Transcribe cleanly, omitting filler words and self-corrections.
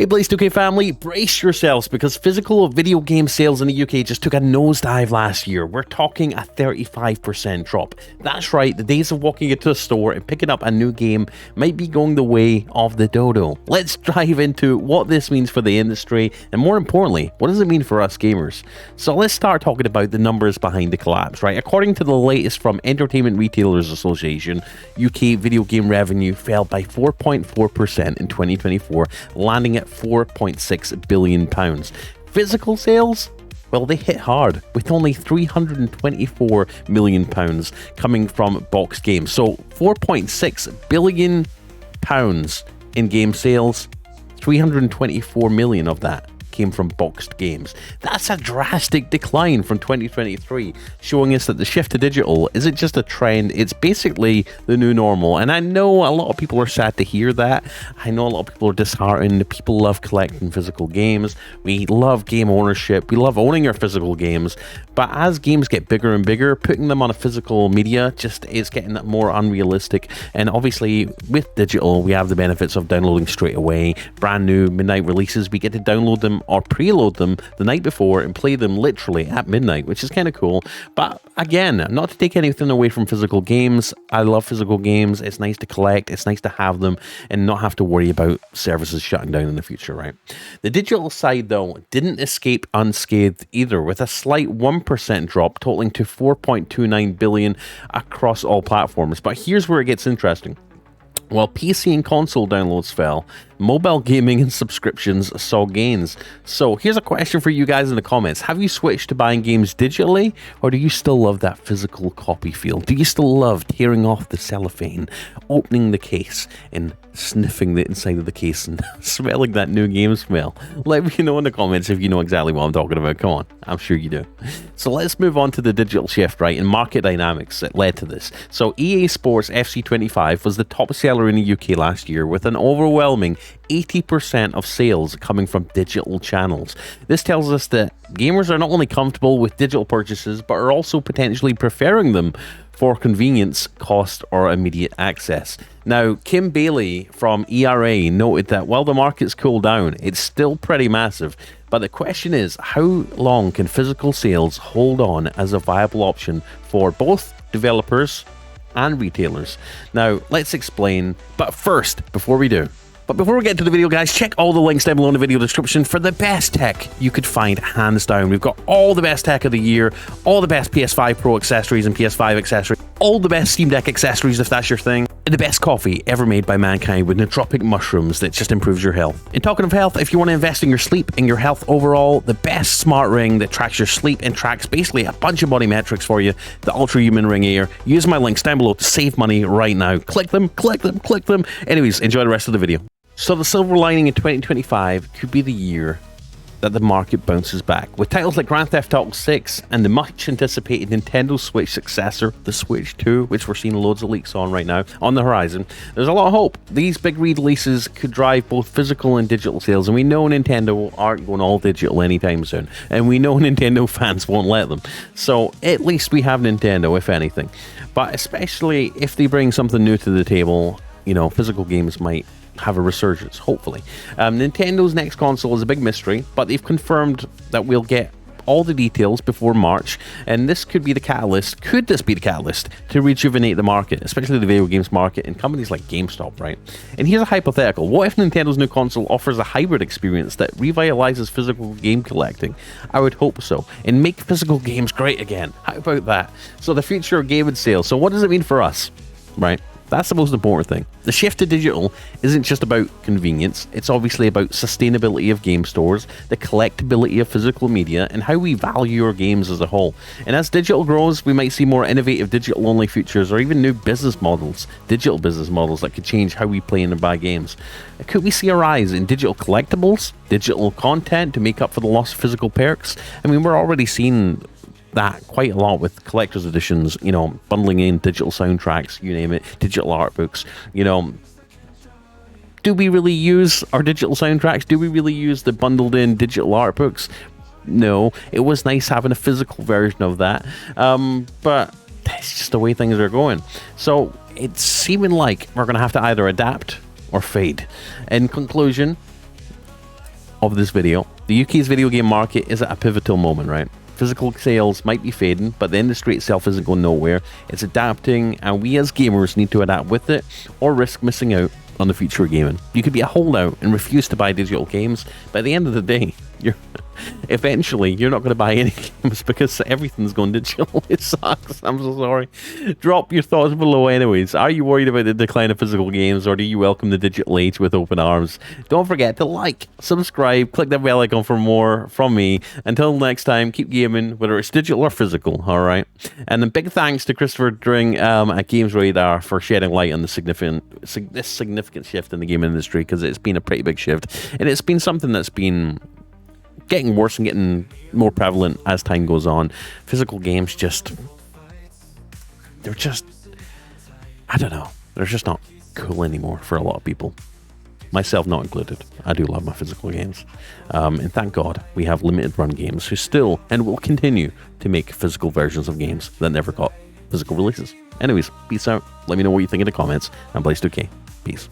Hey Blaze2K family, brace yourselves because physical video game sales in the UK just took a nosedive last year. We're talking a 35% drop. That's right, the days of walking into a store and picking up a new game might be going the way of the dodo. Let's dive into what this means for the industry and more importantly, what does it mean for us gamers? So let's start talking about the numbers behind the collapse, right? According to the latest from Entertainment Retailers Association, UK video game revenue fell by 4.4% in 2024, landing at £4.6 billion. Physical sales? Well, they hit hard, with only £324 million coming from boxed games. So £4.6 billion in game sales, 324 million of that came from boxed games. That's a drastic decline from 2023, showing us that the shift to digital isn't just a trend, it's basically the new normal. And I know a lot of people are sad to hear that. I know a lot of people are disheartened. People love collecting physical games. We love game ownership. We love owning our physical games. But as games get bigger and bigger, putting them on a physical media just is getting more unrealistic. And obviously, with digital, we have the benefits of downloading straight away. Brand new midnight releases, we get to download them or preload them the night before and play them literally at midnight, which is kind of cool. But again, not to take anything away from physical games. I love physical games. It's nice to collect. It's nice to have them and not have to worry about services shutting down in the future, right? The digital side, though, didn't escape unscathed either, with a slight 1% drop totaling to 4.29 billion across all platforms. But here's where it gets interesting. While PC and console downloads fell, mobile gaming and subscriptions saw gains. So here's a question for you guys in the comments. Have you switched to buying games digitally, or do you still love that physical copy feel? Do you still love tearing off the cellophane, opening the case, and sniffing the inside of the case and smelling that new game smell? Let me know in the comments if you know exactly what I'm talking about. Come on, I'm sure you do. So let's move on to the digital shift, right, and market dynamics that led to this. So EA Sports FC25 was the top seller in the UK last year, with an overwhelming 80% of sales coming from digital channels. This tells us that gamers are not only comfortable with digital purchases, but are also potentially preferring them for convenience, cost, or immediate access. Now, Kim Bailey from ERA noted that while the market's cooled down, it's still pretty massive. But the question is, how long can physical sales hold on as a viable option for both developers and retailers? Now, let's explain. But first, before we get into the video, guys, check all the links down below in the video description for the best tech you could find, hands down. We've got all the best tech of the year, all the best PS5 Pro accessories and PS5 accessories, all the best Steam Deck accessories if that's your thing, and the best coffee ever made by mankind with nootropic mushrooms that just improves your health. And talking of health, if you want to invest in your sleep and your health overall, the best smart ring that tracks your sleep and tracks basically a bunch of body metrics for you, the Ultra Human Ring Air. Use my links down below to save money right now. Click them, click them, click them. Anyways, enjoy the rest of the video. So the silver lining in 2025 could be the year that the market bounces back, with titles like Grand Theft Auto 6 and the much anticipated Nintendo Switch successor, the Switch 2, which we're seeing loads of leaks on right now, on the horizon. There's a lot of hope. These big releases could drive both physical and digital sales, and we know Nintendo aren't going all digital anytime soon, and we know Nintendo fans won't let them. So at least we have Nintendo, if anything. But especially if they bring something new to the table, you know, physical games might have a resurgence, hopefully. Nintendo's next console is a big mystery, but they've confirmed that we'll get all the details before March, and this could be the catalyst. Could this be the catalyst to rejuvenate the market, especially the video games market and companies like GameStop, right? And here's a hypothetical. What if Nintendo's new console offers a hybrid experience that revitalizes physical game collecting? I would hope so, and make physical games great again. How about that? So the future of gaming sales. So what does it mean for us, right? That's the most important thing. The shift to digital isn't just about convenience, it's obviously about sustainability of game stores, the collectability of physical media, and how we value our games as a whole. And as digital grows, we might see more innovative digital-only features or even new business models, digital business models that could change how we play and buy games. Could we see a rise in digital collectibles, digital content to make up for the loss of physical perks? I mean, we're already seeing that quite a lot with collector's editions, you know, bundling in digital soundtracks, you name it, digital art books, you know. Do we really use our digital soundtracks? Do we really use the bundled in digital art books? No. It was nice having a physical version of that, but it's just the way things are going. So it's seeming like we're going to have to either adapt or fade. In conclusion, of this video. The UK's video game market is at a pivotal moment, right? Physical sales might be fading, but the industry itself isn't going nowhere. It's adapting, and we as gamers need to adapt with it or risk missing out on the future of gaming. You could be a holdout and refuse to buy digital games, but at the end of the day, eventually you're not going to buy any games because everything's going digital. It sucks. I'm so sorry. Drop your thoughts below anyways. Are you worried about the decline of physical games, or do you welcome the digital age with open arms? Don't forget to like, subscribe, click that bell icon for more from me. Until next time, keep gaming, whether it's digital or physical, alright? And a big thanks to Christopher during at Games Radar for shedding light on the significant shift in the gaming industry, because it's been a pretty big shift, and it's been something that's been getting worse and getting more prevalent as time goes on. Physical games they're just, I don't know, they're just not cool anymore for a lot of people, myself not included. I do love my physical games, and thank God we have limited run games who still and will continue to make physical versions of games that never got physical releases. Anyways, peace out. Let me know what you think in the comments. I'm Blaze2K. Peace.